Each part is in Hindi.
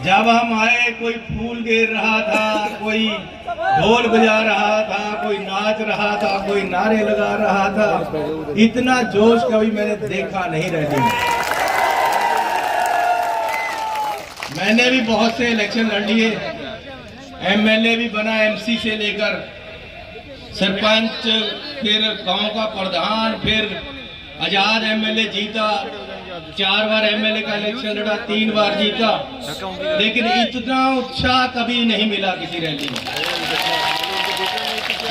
जब हम आए कोई फूल गिर रहा था, कोई ढोल बजा रहा था, कोई नाच रहा था, कोई नारे लगा रहा था। इतना जोश कभी मैंने देखा नहीं रैली में। मैंने भी बहुत से इलेक्शन लड़ लिए, एमएलए भी बना, एमसी से लेकर सरपंच, फिर गांव का प्रधान, फिर आजाद एमएलए जीता, 4 बार एमएलए का इलेक्शन लड़ा, 3 बार जीता, लेकिन इतना उत्साह कभी नहीं मिला किसी रैली में।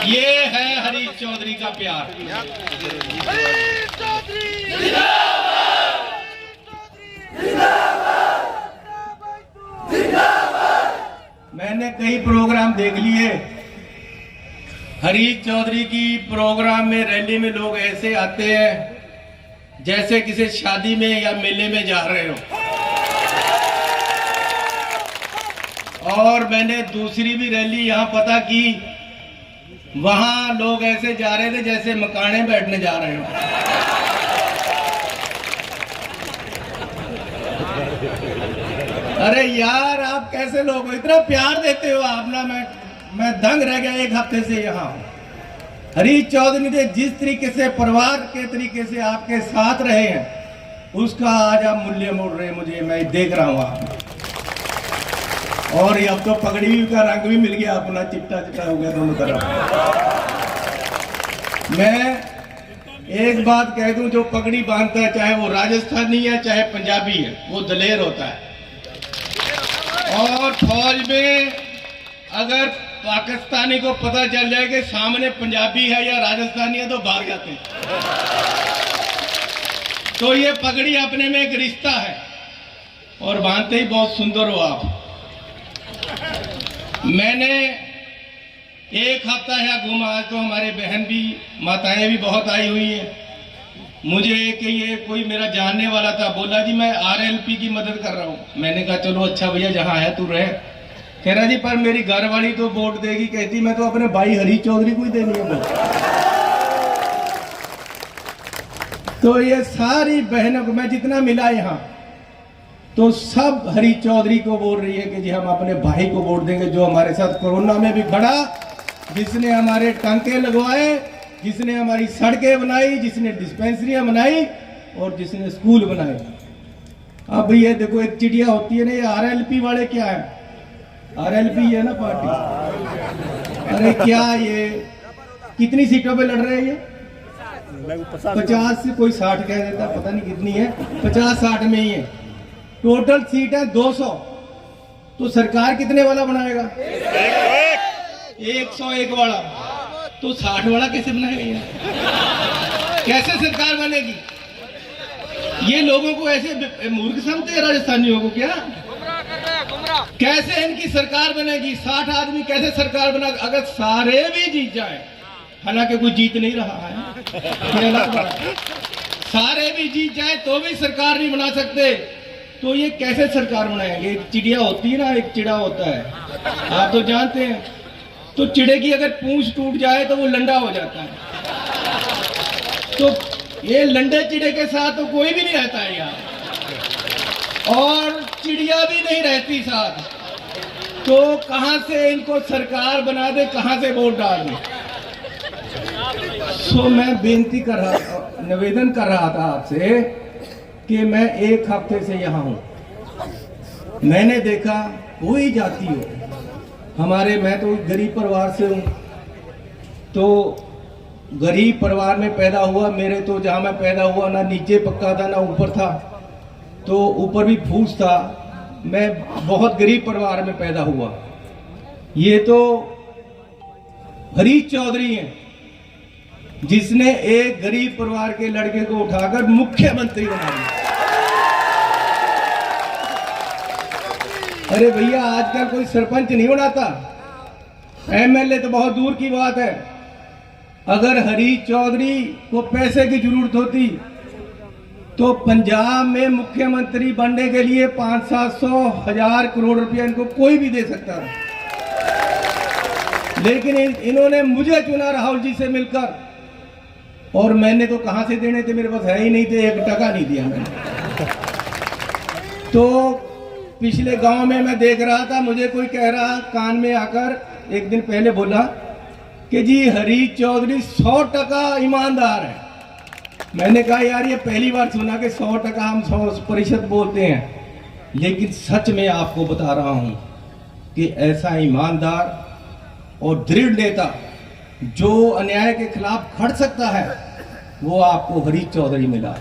ये है हरीश चौधरी का प्यार। मैंने कई प्रोग्राम देख लिए। हरीश चौधरी की प्रोग्राम में, रैली में लोग ऐसे आते हैं जैसे किसी शादी में या मेले में जा रहे हो। और मैंने दूसरी भी रैली यहां पता की, वहां लोग ऐसे जा रहे थे जैसे मकाने बैठने जा रहे हो। अरे यार, आप कैसे लोग हो, इतना प्यार देते हो आप ना। मैं दंग रह गया 1 हफ्ते से यहाँ। हरीश चौधरी ने जिस तरीके से परिवार के तरीके से आपके साथ रहे हैं, उसका आज आप मूल्य मोड़ रहे हैं। मुझे, मैं देख रहा हूँ आप। और ये अब तो पगड़ी का रंग भी मिल गया अपना, चिट्टा चिट्टा हो गया दोनों तरफ। मैं एक बात कह दूं, जो पगड़ी बांधता है, चाहे वो राजस्थानी है चाहे पंजाबी है, वो दलेर होता है। और फौज में अगर पाकिस्तानी को पता चल जाए कि सामने पंजाबी है या राजस्थानी है, तो भाग जाते हैं। तो ये पगड़ी अपने में एक रिश्ता है, और बांधते ही बहुत सुंदर हो आप। मैंने 1 हफ्ता यहाँ घूमा। आज तो हमारे बहन भी, माताएं भी बहुत आई हुई हैं। मुझे कि ये कोई मेरा जानने वाला था, बोला जी मैं आरएलपी की मदद कर रहा हूँ। मैंने कहा चलो अच्छा भैया, जहाँ है तू रहे। कह रहा जी पर मेरी घरवाली तो वोट देगी। कहती मैं तो अपने भाई हरीश चौधरी को ही देनी है वोट। तो ये सारी बहनों को मैं जितना मिला यहाँ, तो सब हरीश चौधरी को बोल रही है कि जी हम अपने भाई को वोट देंगे, जो हमारे साथ कोरोना में भी खड़ा, जिसने हमारे टांके लगवाए, जिसने हमारी सड़कें बनाई, जिसने डिस्पेंसरियां बनाई, और जिसने स्कूल बनाए। अब ये देखो, एक चिड़िया होती है ना, ये आरएलपी वाले क्या है, आरएलपी है ना पार्टी। अरे क्या ये कितनी सीटों पे लड़ रहे हैं? ये 50 से कोई 60 कह देता, पता नहीं कितनी है, 50-60 में ही है। टोटल सीट है 200। तो सरकार कितने वाला बनाएगा? 101 वाला। तो 60 वाला कैसे बनाएगा? कैसे सरकार बनेगी? ये लोगों को ऐसे मूर्ख समझते हैं राजस्थानियों को क्या? कैसे इनकी सरकार बनेगी? 60 आदमी कैसे सरकार बना? अगर सारे भी जीत जाए, हालांकि कोई जीत नहीं रहा है, सारे भी जीत जाए तो भी सरकार नहीं बना सकते। तो ये कैसे सरकार बनाएंगे? एक चिड़िया होती है ना, एक चिड़ा होता है, आप तो जानते हैं। तो चिड़े की अगर पूंछ टूट जाए तो वो लंडा हो जाता है। तो ये लंडे चिड़े के साथ तो कोई भी नहीं रहता है यार, और चिड़िया भी नहीं रहती साथ। तो कहां से इनको सरकार बना दे, कहां से वोट डाल दे? सो मैं बेनती कर रहा था, निवेदन कर रहा था आपसे कि मैं 1 हफ्ते से यहाँ हूँ। मैंने देखा कोई जाति हो हमारे, मैं तो गरीब परिवार से हूँ, तो गरीब परिवार में पैदा हुआ। मेरे तो जहाँ मैं पैदा हुआ ना नीचे पक्का था ना ऊपर था, तो ऊपर भी फूस था। मैं बहुत गरीब परिवार में पैदा हुआ। ये तो हरीश चौधरी हैं जिसने एक गरीब परिवार के लड़के को उठाकर मुख्यमंत्री बना दिया। अरे भैया, आजकल कोई सरपंच नहीं बनाता, एमएलए तो बहुत दूर की बात है। अगर हरीश चौधरी को पैसे की जरूरत होती तो पंजाब में मुख्यमंत्री बनने के लिए 500-700-1000 करोड़ रुपया इनको कोई भी दे सकता है। लेकिन इन्होंने मुझे चुना राहुल जी से मिलकर, और मैंने तो कहां से देने थे, मेरे पास है ही नहीं थे, 1 टका नहीं दिया मैंने। तो पिछले गांव में मैं देख रहा था, मुझे कोई कह रहा कान में आकर एक दिन पहले बोला कि जी हरी चौधरी 100% ईमानदार है। मैंने कहा यार ये पहली बार सुना कि 100% हम 100% बोलते हैं, लेकिन सच में आपको बता रहा हूं कि ऐसा ईमानदार और दृढ़ नेता जो अन्याय के खिलाफ खड़ सकता है वो आपको हरी चौधरी मिला।